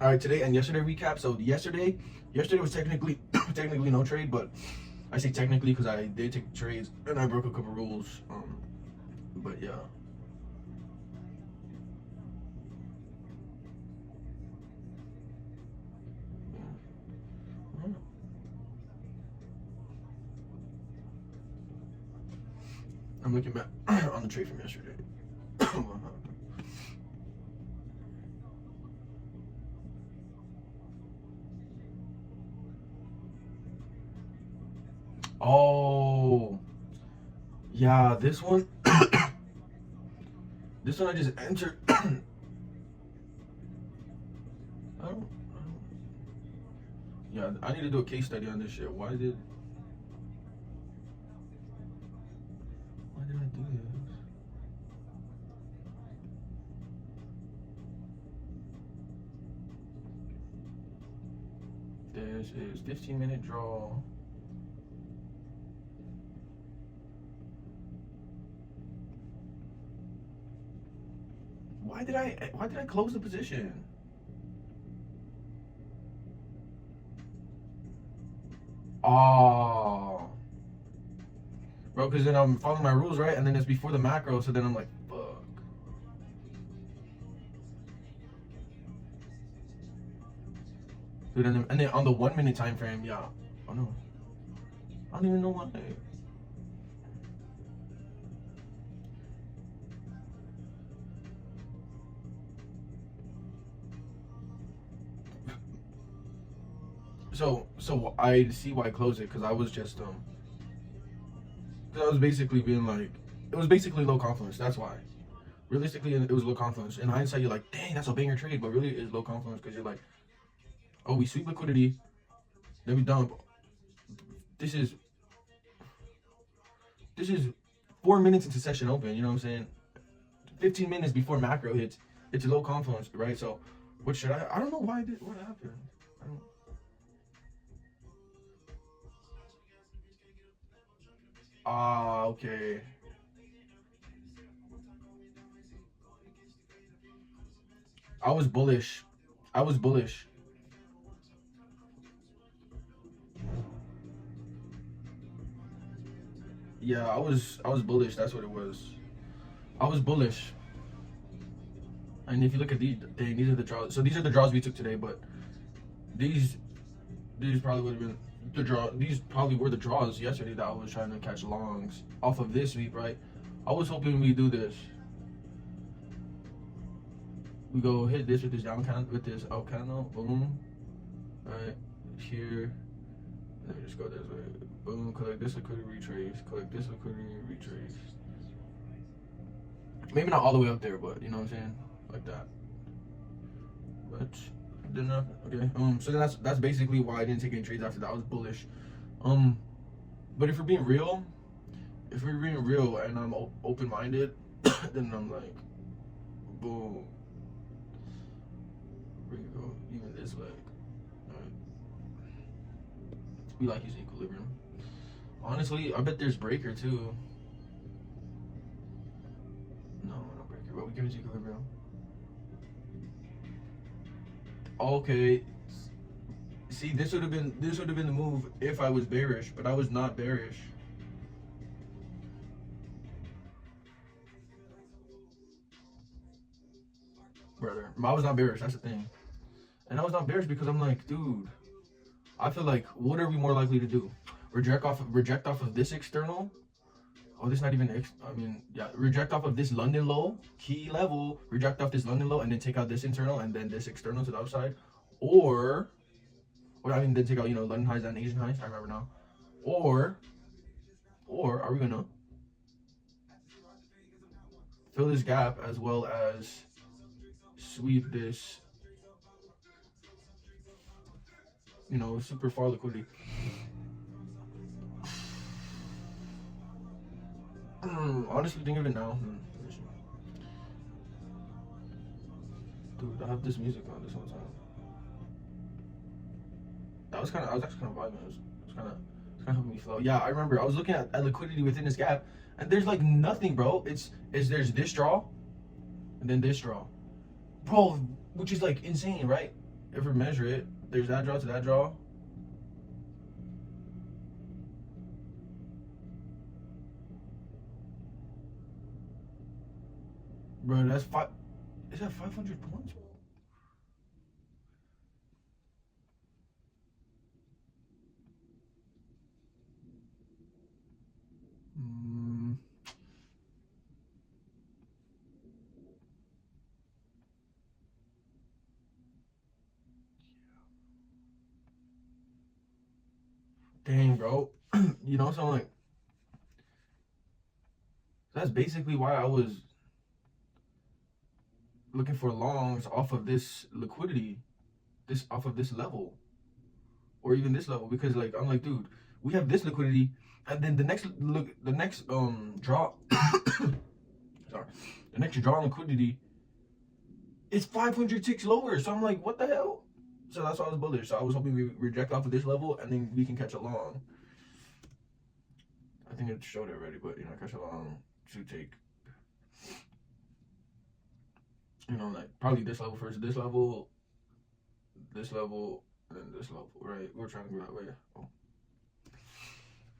All right, today and yesterday recap. So yesterday was technically no trade, but I say technically because I did take trades and I broke a couple rules. But yeah. I'm looking back on the trade from yesterday. Oh, yeah, this one. This one I just entered. I don't. Yeah, I need to do a case study on this shit. Why did I do this? This is 15-minute draw. Why did I close the position? Oh, bro, because then I'm following my rules, right? And then it's before the macro, so then I'm like, fuck. Dude, and then on the 1 minute time frame, yeah. Oh no, I don't even know why. So I see why I closed it, because I was just I was basically being like, it was basically low confluence. That's why. Realistically, it was low confluence. In hindsight, you're like, dang, that's a banger trade, but really it's low confluence because you're like, oh, we sweep liquidity, then we dump. This is 4 minutes into session open. You know what I'm saying? 15 minutes before macro hits. It's low confluence, right? So, what should I don't know why what happened. I don't. Ah, okay. I was bullish. I was bullish. Yeah, I was bullish. That's what it was. I was bullish. And if you look at these, dang, these are the draws. So these are the draws we took today, but these probably would have been the draw. These probably were the draws yesterday that I was trying to catch longs off of this sweep, right? I was hoping we do this. We go hit this with this down candle, with this up candle, boom. Right here. Let me just go this way. Boom, collect this liquidity, retrace. Collect this liquidity, retrace. Maybe not all the way up there, but you know what I'm saying? Like that. But did enough. Okay. So then that's basically why I didn't take any trades after that. I was bullish. But if we're being real, and I'm open-minded, then I'm like, boom. We're gonna go even this leg. Alright. We like using equilibrium. Honestly, I bet there's breaker too. No breaker, but we can use equilibrium. Okay. See, this would have been the move if I was bearish, but I was not bearish. Brother, I was not bearish. That's the thing. And I was not bearish because I'm like, dude, I feel like, what are we more likely to do? Reject off of this external. Oh, this not even. Reject off of this London low, key level. Reject off this London low, and then take out this internal, and then this external to the upside, or then take out London highs and Asian highs. I remember now. Or are we gonna fill this gap as well as sweep this? Super far liquidity. Honestly, think of it now. Dude, I have this music on this whole time. I was actually kind of vibing. It's kind of helping me flow. Yeah, I remember. I was looking at liquidity within this gap, and there's like nothing, bro. There's this draw, and then this draw, bro, which is like insane, right? if we measure it, there's that draw to that draw. Bro, that's five. Is that 500 points, bro? Dang, bro. You know, so like, that's basically why I was looking for longs off of this liquidity, off of this level, or even this level, because like I'm like, dude, we have this liquidity, and then the next draw, sorry, the next draw liquidity is 500 ticks lower. So I'm like, what the hell? So that's why I was bullish. So I was hoping we reject off of this level, and then we can catch a long. I think it showed it already, but you know, catch a long to take. You know, like probably this level first, this level, and then this level, right? We're trying to go that way. Oh.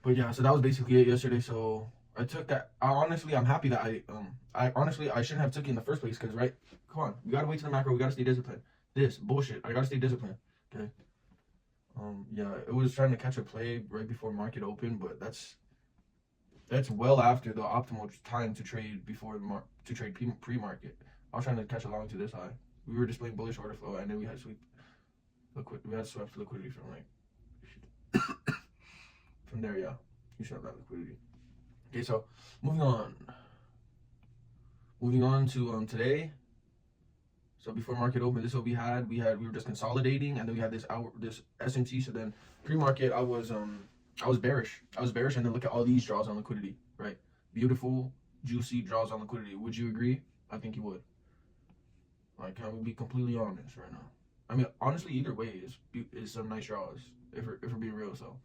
But yeah, so that was basically it yesterday. So I took that. I'm happy that I honestly I shouldn't have took it in the first place, because right, come on, we gotta wait to the macro. We gotta stay disciplined. This bullshit. I gotta stay disciplined. Okay. Yeah, it was trying to catch a play right before market open, but that's well after the optimal time to trade before to trade pre-market. I was trying to catch along to this high. We were displaying bullish order flow, and then we had swept liquidity from like from there. Yeah, you should have that liquidity. Okay, so moving on to today. So before market open, this is what we were just consolidating, and then we had this SMT. So then pre-market, I was bearish. And then look at all these draws on liquidity, right? Beautiful, juicy draws on liquidity. Would you agree? I think you would. Like, can we be completely honest right now? I mean, honestly, either way is some nice draws if we're being real. So,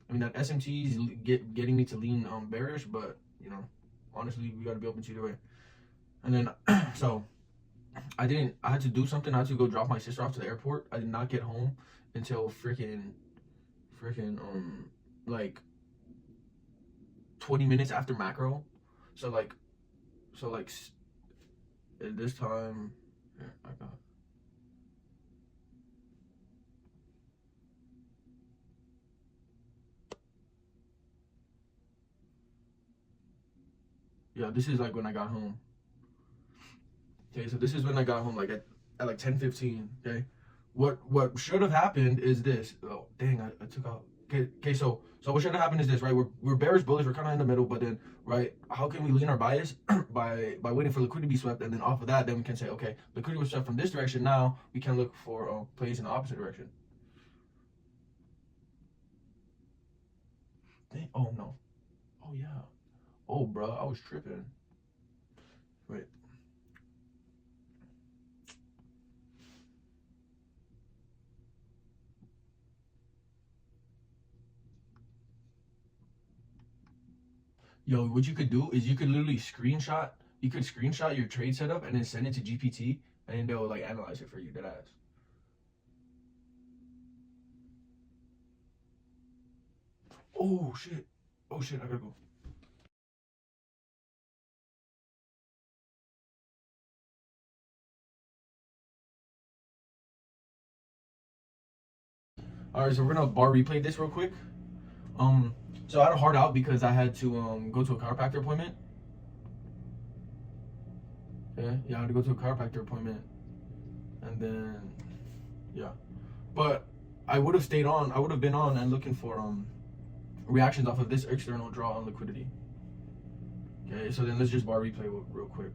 I mean, that SMT is getting me to lean bearish, but you know, honestly, we got to be open to either way. And then, so I had to do something. I had to go drop my sister off to the airport. I did not get home until freaking like 20 minutes after macro. So like at this time, yeah, I got. Yeah, this is like when I got home. Okay, so this is when I got home, like at like 10:15. Okay, what should have happened is this. Oh dang, I took out. Okay, so what should have happened is this, right? We're bearish bullish, we're kind of in the middle, but then right, how can we lean our bias by waiting for liquidity to be swept, and then off of that, then we can say, okay, liquidity was swept from this direction. Now we can look for plays in the opposite direction. Dang, oh no, oh yeah, oh bro, I was tripping. Wait. Yo, what you could do is you could literally screenshot your trade setup and then send it to GPT, and then they'll like analyze it for you, deadass. Oh shit. Oh shit, I gotta go. Alright, so we're gonna bar replay this real quick. So I had a hard out because I had to go to a chiropractor appointment. Yeah, I had to go to a chiropractor appointment. And then yeah. But I would have stayed on, I would have been on and looking for reactions off of this external draw on liquidity. Okay, so then let's just bar replay real quick.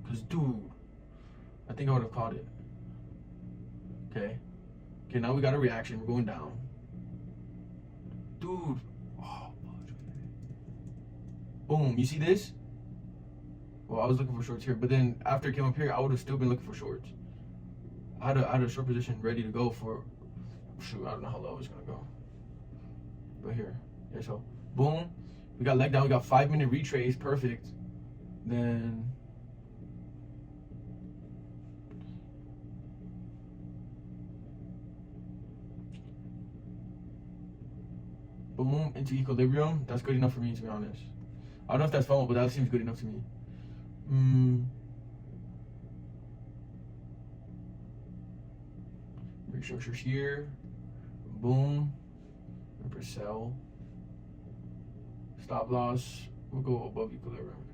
Cause dude, I think I would have caught it. Okay, now we got a reaction. We're going down. Dude. Oh, boom, you see this? Well, I was looking for shorts here, but then after it came up here, I would have still been looking for shorts. I had a short position ready to go for, shoot, I don't know how low it's gonna go. But here, yeah, so boom, we got leg down, we got 5-minute retrace, perfect. Then, boom, into equilibrium. That's good enough for me, to be honest. I don't know if that's FOMO, but that seems good enough to me. Restructures here. Boom. Remember sell. Stop loss. We'll go above equilibrium.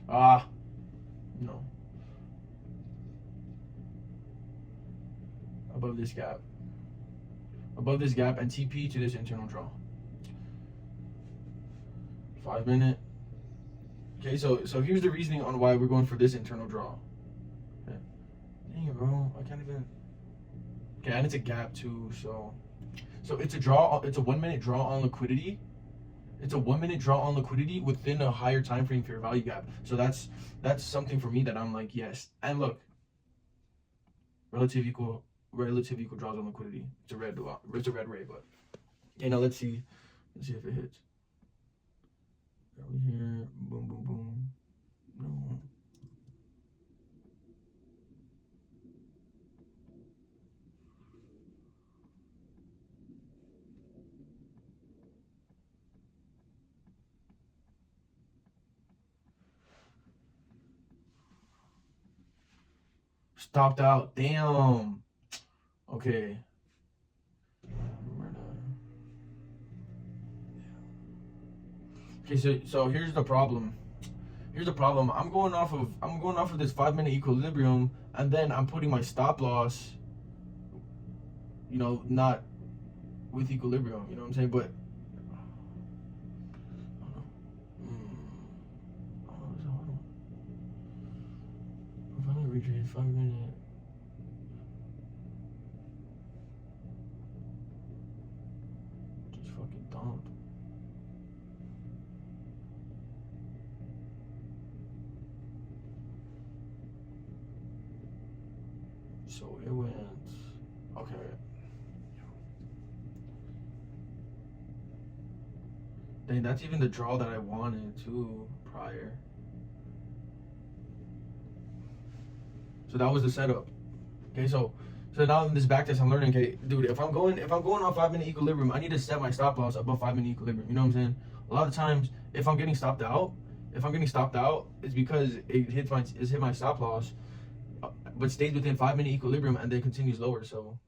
No. Above this gap. Above this gap and TP to this internal draw. 5 minute. Okay, so here's the reasoning on why we're going for this internal draw. Okay. Dang it, bro. I can't even. Okay, and it's a gap too, so it's a draw. It's a 1 minute draw on liquidity. It's a 1 minute draw on liquidity within a higher time frame fair value gap. So that's something for me that I'm like, yes. And look, relative equal draws on liquidity. It's a red ray, but you know, let's see if it hits. Are we here? Boom, boom, boom. No. Stopped out. Damn. Okay. Okay, so here's the problem. I'm going off of this 5 minute equilibrium, and then I'm putting my stop loss, you know, not with equilibrium, you know what I'm saying? But retrace 5 minute. Just fucking dumped. So it went. Okay. Dang, that's even the draw that I wanted too prior. So that was the setup. Okay, so now in this backtest, I'm learning. Okay, dude, if I'm going off 5 minute equilibrium, I need to set my stop loss above 5 minute equilibrium. You know what I'm saying? A lot of times, if I'm getting stopped out, it's because it hit my stop loss, but stays within 5 minute equilibrium and then continues lower. So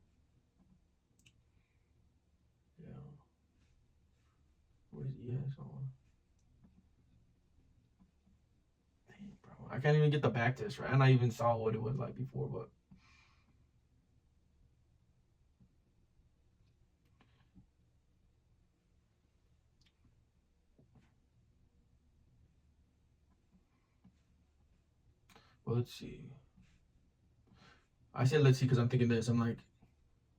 yeah, what is ES on? I can't even get the backtest right, and I even saw what it was like before, but well, let's see. I said let's see because I'm thinking this. I'm like,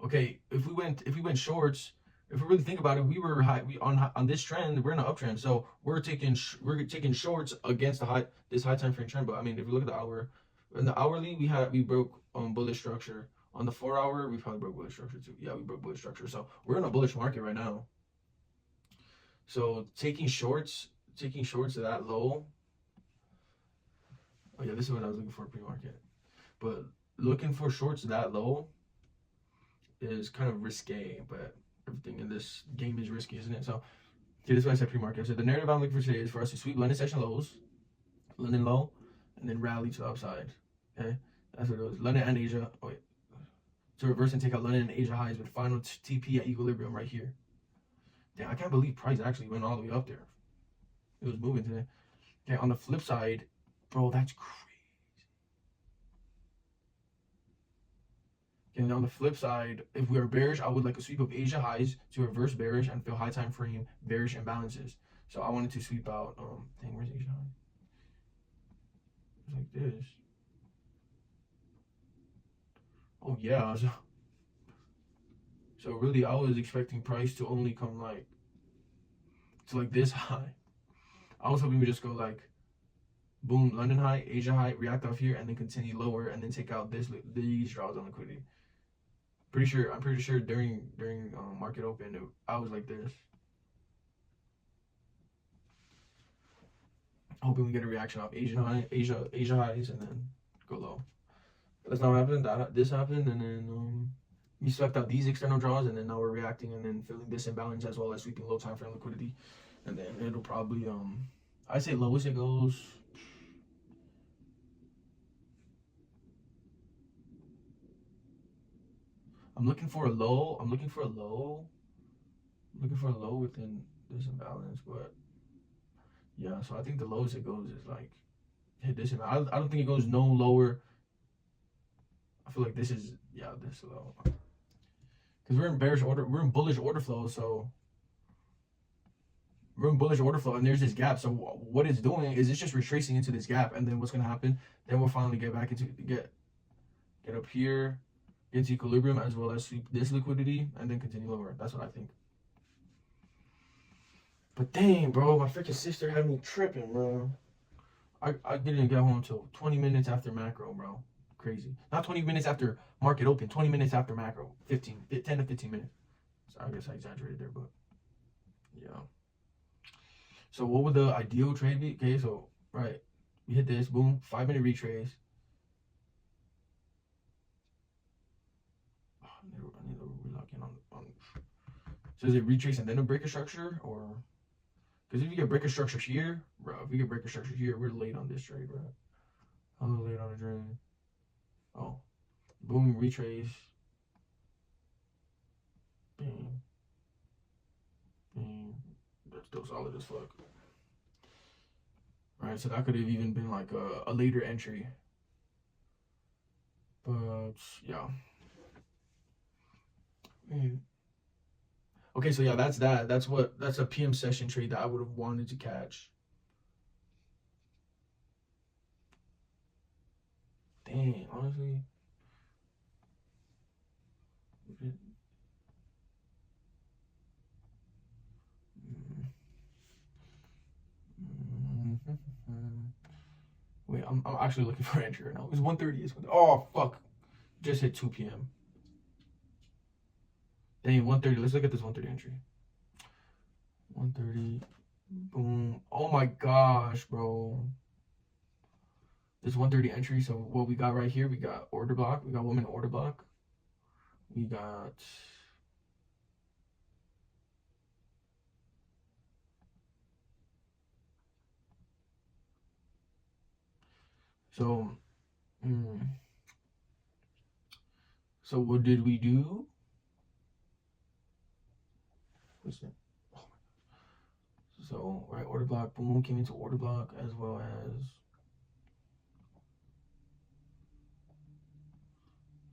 okay, if we went shorts, if we really think about it, we were high. We on this trend, we're in an uptrend, so we're taking shorts against this high time frame trend. But I mean, if you look at the hour, in the hourly, we broke bullish structure. On the 4 hour, we probably broke bullish structure too. Yeah, we broke bullish structure. So we're in a bullish market right now. So taking shorts to that low. Oh yeah, this is what I was looking for pre-market. But looking for shorts that low is kind of risque, but everything in this game is risky, isn't it? So, okay, this is what I said pre-market. So the narrative I'm looking for today is for us to sweep London session lows, London low, and then rally to the upside. Okay, that's what it was. London and Asia. Oh wait, to reverse and take out London and Asia highs with final TP at equilibrium right here. Damn, I can't believe price actually went all the way up there. It was moving today. Okay, on the flip side, bro, that's crazy. And on the flip side, if we are bearish, I would like a sweep of Asia highs to reverse bearish and fill high time frame bearish imbalances. So I wanted to sweep out. Dang, where's Asia high? It's like this. Oh yeah. So really, I was expecting price to only come like to like this high. I was hoping we just go like boom, London high, Asia high, react off here, and then continue lower, and then take out these draws on liquidity. I'm pretty sure during market open, I was like this, hoping we get a reaction off Asia highs, and then go low. But that's not what happened. This happened, and then we swept out these external draws, and then now we're reacting and then filling this imbalance as well as sweeping low time frame liquidity, and then it'll probably I say lowest it goes. I'm looking for a low. I'm looking for a low within this imbalance, but yeah. So I think the lowest it goes is like hit this imbalance. I don't think it goes no lower. I feel like this is this low. Because we're in bearish order, we're in bullish order flow, so we're in bullish order flow, and there's this gap. So what it's doing is it's just retracing into this gap, and then what's gonna happen? Then we'll finally get back into get up here, get to equilibrium, as well as sweep this liquidity, and then continue lower. That's what I think. But dang, bro, my freaking sister had me tripping, bro. I didn't get home until 20 minutes after macro, bro. Crazy. Not 20 minutes after market open, 20 minutes after macro. 10 to 15 minutes. So I guess I exaggerated there, but yeah. So what would the ideal trade be? Okay, so right, we hit this, boom, 5-minute retrace. Oh, I need to relock in on. So is it retrace and then a breaker structure, or because if you get breaker structure here, bro, if we get breaker structure here, we're late on this trade, bro. I'm late on the trade. Oh, boom, retrace. Bang. Bang. That's still solid as fuck. Alright, so that could have even been like a later entry. But, yeah. Okay, so yeah, that's that. That's a PM session trade that I would have wanted to catch. Dang, honestly. Wait, I'm actually looking for entry right now. It's 1:30. Oh fuck! Just hit 2 p.m. Dang, 1:30. Let's look at this 1:30 entry. 1:30. Boom. Oh my gosh, bro. This 1:30 entry. So what we got right here? We got order block. We got 1 minute order block. We got. So, so what did we do? What's that? Oh. So, right, order block, boom, came into order block, as well as,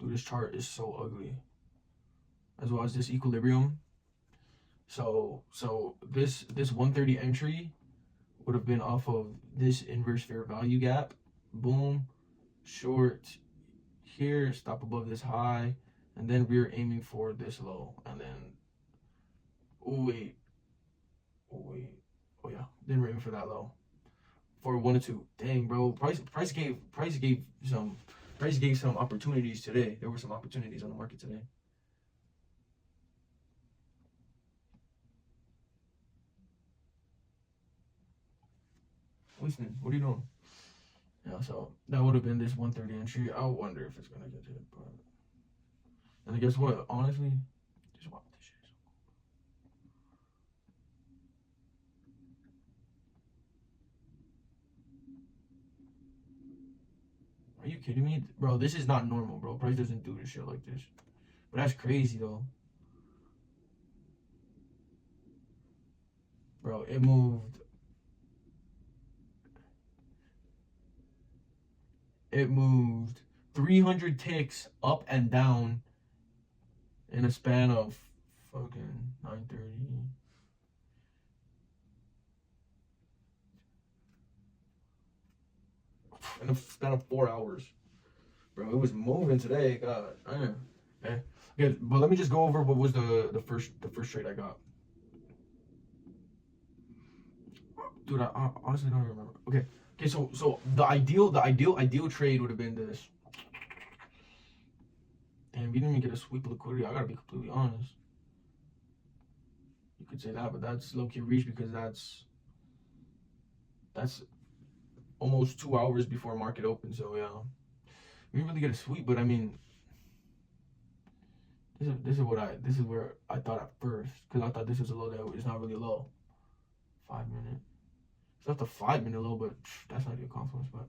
dude, this chart is so ugly. As well as this equilibrium. So this 1:30 entry would have been off of this inverse fair value gap. Boom, short here, stop above this high, and then we're aiming for this low, and then oh yeah, then we're aiming for that low for 1 to 2. Dang, bro, price gave some opportunities today. There were some opportunities on the market today. Listen, what are you doing? Yeah, so that would have been this 1:30 entry. I wonder if it's gonna get hit, but and guess what? Honestly, just watch this shit. Are you kidding me, bro? This is not normal, bro. Price doesn't do this shit like this. But that's crazy though, bro. It moved. It moved 300 ticks up and down in a span of fucking 9:30. In a span of 4 hours, bro. It was moving today. God, okay. But let me just go over what was the first trade I got. Dude, I honestly don't remember. Okay, so the ideal trade would have been this. Damn, we didn't even get a sweep of liquidity. I gotta be completely honest. You could say that, but that's low-key reach because that's almost 2 hours before market open. So yeah, we didn't really get a sweep, but I mean, this is where I thought at first, because I thought this was a low that is not really low. 5 minute. So that's a 5 minute low, but that's not a confluence. But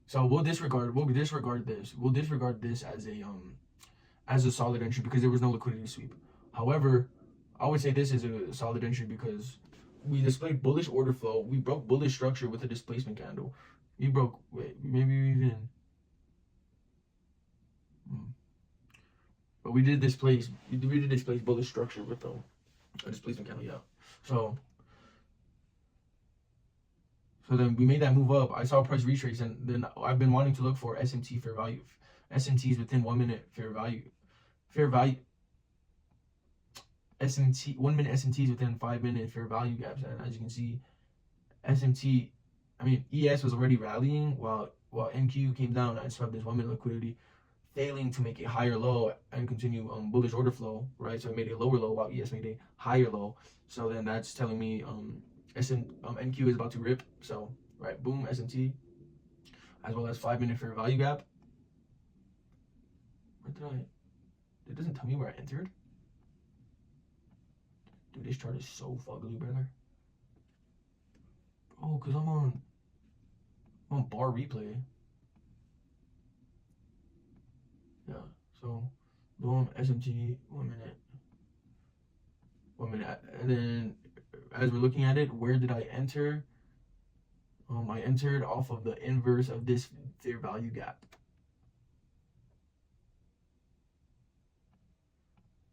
so we'll disregard this. We'll disregard this as a solid entry because there was no liquidity sweep. However, I would say this is a solid entry because we displayed bullish order flow. We broke bullish structure with a displacement candle. We broke, maybe even, but we did displace bullish structure with a displacement candle, yeah. So then we made that move up. I saw price retrace, and then I've been wanting to look for SMT fair value. SMTs within 1 minute fair value. SMT 1 minute SMTs within 5 minute fair value gaps, and as you can see, ES was already rallying while NQ came down and swept this 1 minute liquidity, failing to make a higher low and continue bullish order flow, right? So it made a lower low while ES made a higher low. So then that's telling me NQ is about to rip. So right, boom, SMT, as well as 5 minute fair value gap. It doesn't tell me where I entered. Dude, this chart is so fugly, brother. Oh, cause I'm on bar replay. Yeah, so boom, SMT, 1 minute, and then as we're looking at it, where did I enter? I entered off of the inverse of this fair value gap.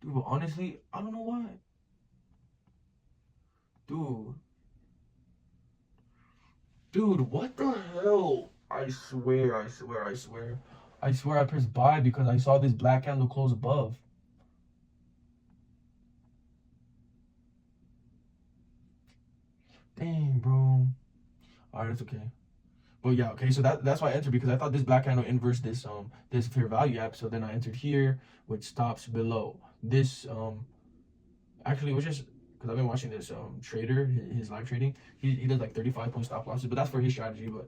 Dude, but honestly, I don't know why. Dude, what the hell? I swear I pressed buy because I saw this black candle close above. Dang, bro. Alright, that's okay. But yeah, okay, so that's why I entered, because I thought this black candle inversed this fair value gap. So then I entered here, which stops below this. Actually, it was just because I've been watching this trader, his live trading. He does like 35-point stop losses, but that's for his strategy. But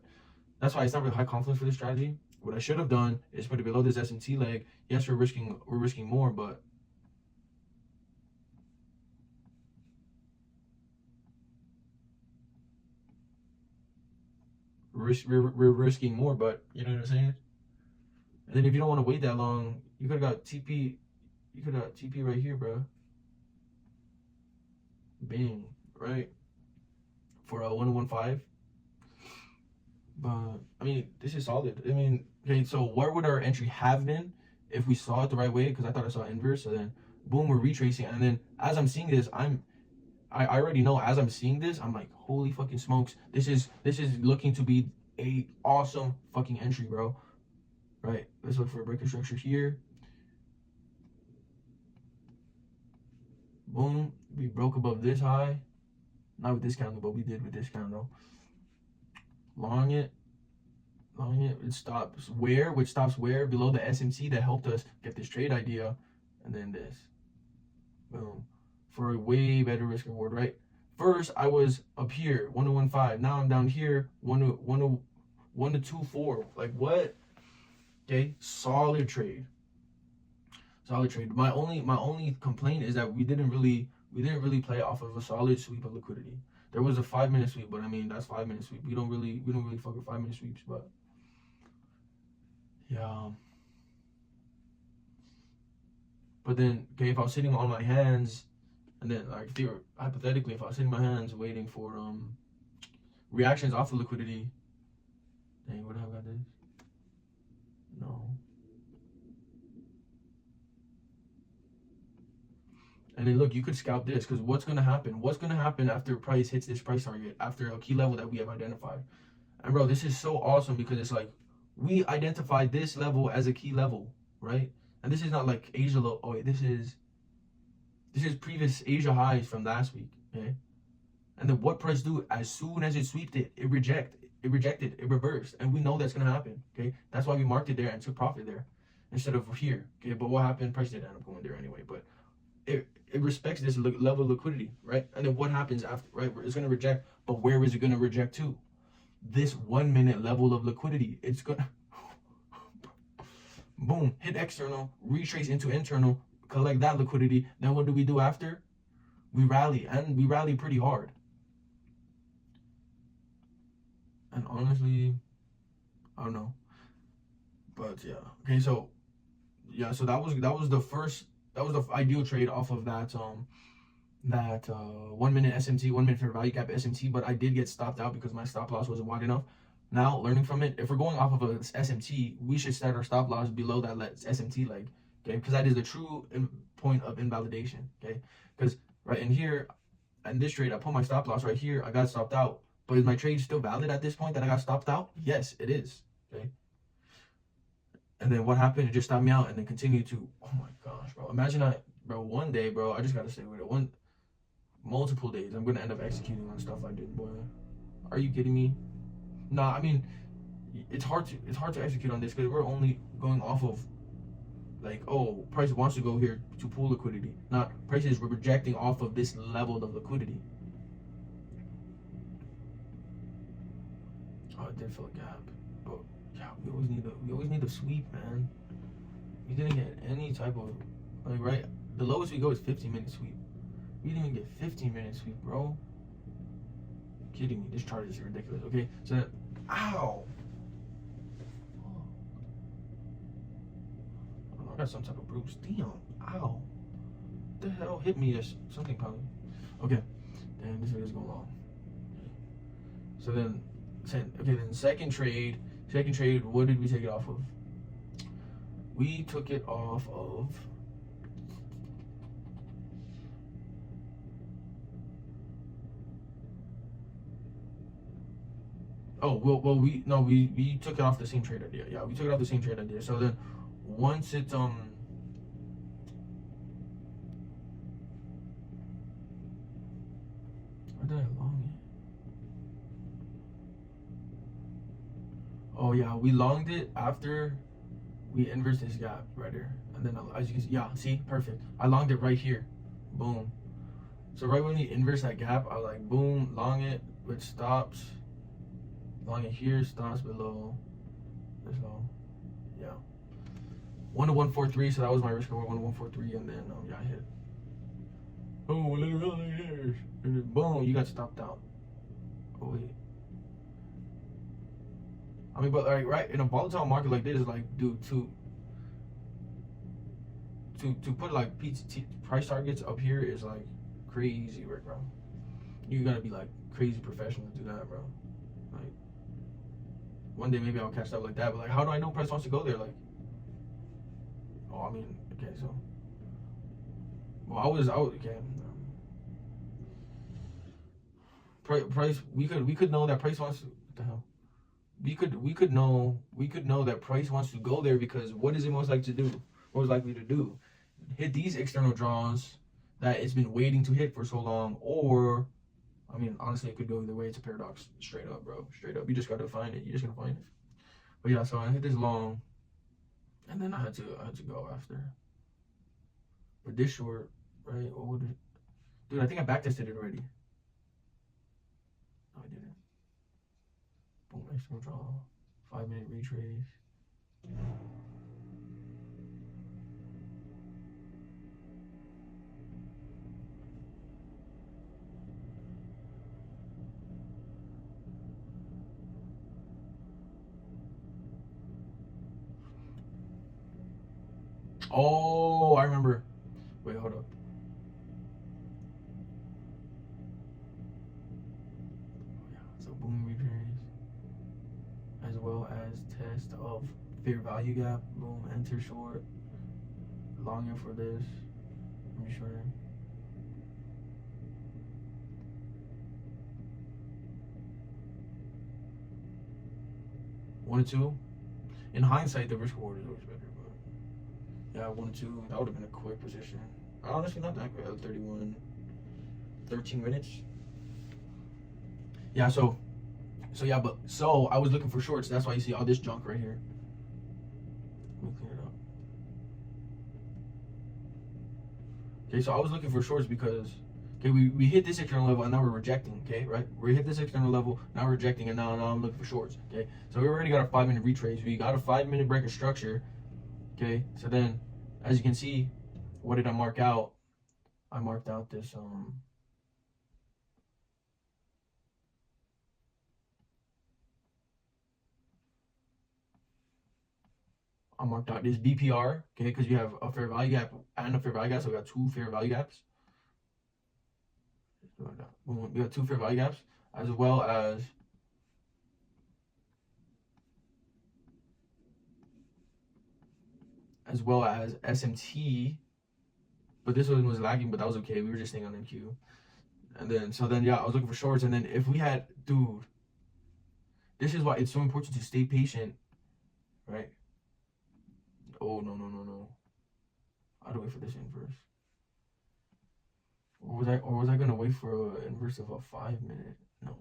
that's why it's not really high confidence for this strategy. What I should have done is put it below this SMT leg. Yes, we're risking more, but we're risking more, but you know what I'm saying? And then if you don't want to wait that long, you could have got TP. You could have got TP right here, bro. Bang, right? For a 115. But I mean, this is solid. I mean, okay, so where would our entry have been if we saw it the right way? Because I thought I saw inverse. So then, boom, we're retracing, and then as I'm seeing this, I already know as I'm seeing this, I'm like, holy fucking smokes, this is looking to be a awesome fucking entry, bro. Right? Let's look for a breaker structure here. Boom, we broke above this high. Not with this candle, but we did with this candle. Long it, it stops where? Which stops where? Below the SMC that helped us get this trade idea. And then this. Boom. For a way better risk reward, right? First, I was up here, 1-1-5. Now I'm down here, 1-2-4. Like, what? Okay, solid trade. Solid trade. My only complaint is that we didn't really play off of a solid sweep of liquidity. There was a 5 minute sweep, but I mean, that's 5 minute sweep. We don't really fuck with 5 minute sweeps, but yeah. But then, okay, if I was sitting on my hands, and then like hypothetically, if I was sitting on my hands waiting for reactions off of liquidity, dang, would I have got this? No. And then look, you could scalp this, because what's gonna happen? What's gonna happen after price hits this price target, after a key level that we have identified? And bro, this is so awesome because it's like we identified this level as a key level, right? And this is not like Asia low. Oh wait, this is previous Asia highs from last week, okay? And then what price do? As soon as it sweeped it, it rejected, it reversed, and we know that's gonna happen, okay? That's why we marked it there and took profit there instead of here, okay? But what happened? Price did end up going there anyway, but it respects this level of liquidity, right? And then what happens after, right? It's gonna reject, but where is it gonna reject to? This 1 minute level of liquidity. It's gonna, boom, hit external, retrace into internal, collect that liquidity. Then what do we do after? We rally, and we rally pretty hard. And honestly, I don't know. But yeah. Okay, so yeah, so that was the ideal trade off of that 1 minute SMT, 1 minute fair value gap SMT, but I did get stopped out because my stop loss wasn't wide enough. Now, learning from it, if we're going off of a SMT, we should set our stop loss below that SMT leg, okay? Because that is the true point of invalidation, okay? Because right in here, in this trade, I put my stop loss right here, I got stopped out. But is my trade still valid at this point that I got stopped out? Yes, it is, okay? And then what happened? It just stopped me out and then continued to, oh my gosh, bro. Imagine bro, one day, bro, I just got to stay with it. Multiple days, I'm going to end up executing on stuff like this, boy. Are you kidding me? Nah, I mean, it's hard to execute on this because we're only going off of like, oh, price wants to go here to pool liquidity. Not price is rejecting off of this level of liquidity. Oh, it did fill a gap, but yeah, we always need the sweep, man. We didn't get any type of like right. The lowest we go is 15-minute sweep. We didn't even get 15-minute sweep, bro. Kidding me? This chart is ridiculous. Okay, so then, ow. I got some type of bruise. Damn. Ow. What the hell hit me? As something probably. Okay. Damn, this video's going long. So then, second trade. What did we take it off of? We took it off of. Oh, we took it off the same trade idea. Yeah, we took it off the same trade idea. So then once it's why did I long it? Oh yeah, we longed it after we inverse this gap right here. And then as you can see, yeah, see, perfect. I longed it right here. Boom. So right when we inverse that gap, I like boom, long it, which stops. Long it here, stops below this low. Yeah. 1 to 143, so that was my risk reward, 1 to 143, and then yeah, I hit. Oh, literally here. Boom, you got stopped out. Oh wait. I mean, but like right in a volatile market like this, like dude, to put like price targets up here is like crazy work, bro. You gotta be like crazy professional to do that, bro. Like one day maybe I'll catch stuff like that, but like how do I know price wants to go there? Like, oh, I mean, okay, so well, I was okay. Price we could know that price wants to, what the hell? We could know that price wants to go there because what is it most likely to do? What is likely to do? Hit these external draws that it's been waiting to hit for so long, or I mean, honestly, it could go either way. It's a paradox, straight up, bro. Straight up. You just gotta find it. You just gotta find it. But yeah, so I hit this long, and then I had to go after. But this short, right? What would it? Dude, I think I backtested it already. No, I didn't. Boom, external draw, 5-minute retrace. Oh, I remember. Wait, hold up. Yeah, so boom, retrace, as well as test of fair value gap. Boom, enter short. Longer for this. I'm sure. One or two. In hindsight, the risk reward is always better. Yeah, 1 and 2. That would have been a quick position. Honestly, not that great. 13 minutes. Yeah, so I was looking for shorts. That's why you see all this junk right here. Let me clean it up. Okay, so I was looking for shorts because we hit this external level and now we're rejecting. Okay, right? We hit this external level, now we're rejecting, and now I'm looking for shorts. Okay, so we already got a 5-minute retrace. We got a 5-minute break of structure. Okay, so then as you can see, what did I mark out? I marked out this I marked out this BPR, okay, because you have a fair value gap and a fair value gap, so we got two fair value gaps. We got two fair value gaps, as well as SMT, but this one was lagging, but that was okay. We were just staying on NQ. And then, so then, yeah, I was looking for shorts. And then if we had, dude, this is why it's so important to stay patient, right? Oh, no, no, no, no. I had to wait for this inverse. Or was I gonna wait for an inverse of a 5 minute? No.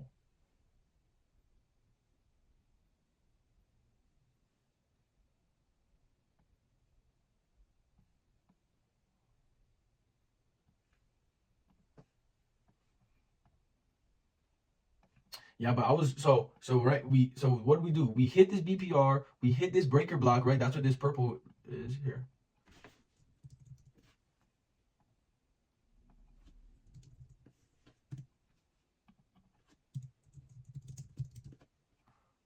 Yeah, but I was so right. So what do we do? We hit this BPR, we hit this breaker block, right? That's what this purple is here.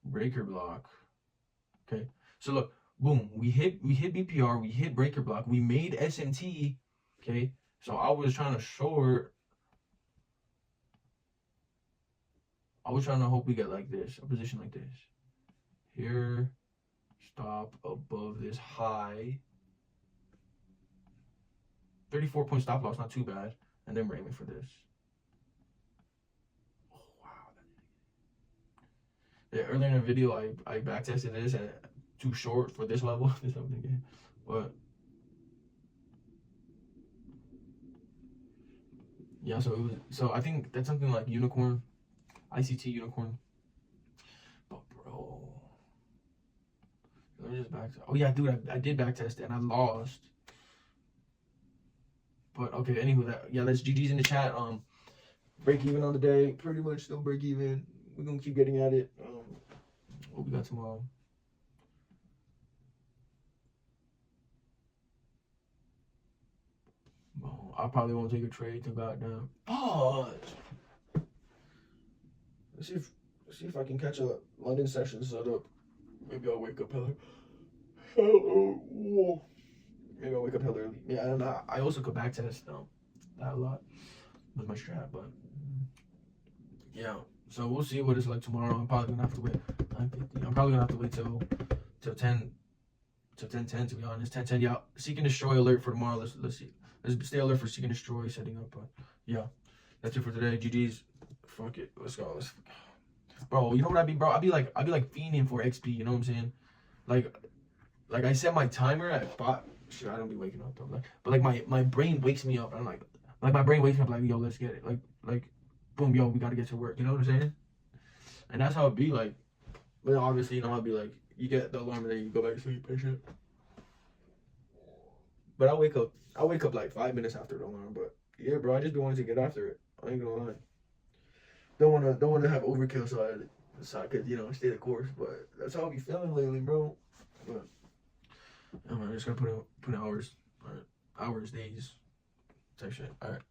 Breaker block. Okay. So look, boom, we hit BPR, we hit breaker block, we made SMT. Okay. So I was trying to short. I was trying to hope we get like this, a position like this. Here, stop above this high. 34-point stop loss, not too bad. And then we're aiming for this. Oh, wow. Yeah, earlier in the video, I backtested this and too short for this level. But yeah, so I think that's something like unicorn, ICT unicorn. But bro, let me just back. Oh yeah, dude, I did backtest and I lost. But okay, anywho, that's GG's in the chat. Break even on the day, pretty much still break even. We're gonna keep getting at it. What we got tomorrow? Well, I probably won't take a trade till goddamn. Pause. Let's see if I can catch a London session set up. Maybe I'll wake up hella. Maybe I'll wake up hella early. Yeah, and I also could backtest that a lot with my strat, but yeah. So we'll see what it's like tomorrow. I'm probably gonna have to wait 9:50. I'm probably gonna have to wait till 10 to 10:10 to be honest. 10:10. Yeah. Seek and destroy alert for tomorrow. Let's see. Let's stay alert for seek and destroy setting up. But yeah, that's it for today. GG's. Fuck it. Let's go. Bro, you know what I be, bro? I'd be like fiending for XP. You know what I'm saying? Like I set my timer at 5. Shit, I don't be waking up though. But like my brain wakes me up. I'm like my brain wakes me up like, yo, let's get it. Like boom, yo, we gotta get to work. You know what I'm saying? And that's how it be like. But obviously, you know how it be like. You get the alarm and then you go back to sleep and shit. But I wake up like 5 minutes after the alarm. But yeah, bro, I just be wanting to get after it. I ain't gonna lie. Don't wanna have overkill so I could, stay the course. But that's how I be feeling lately, bro. But I'm just gonna put in hours, days, type shit. All right.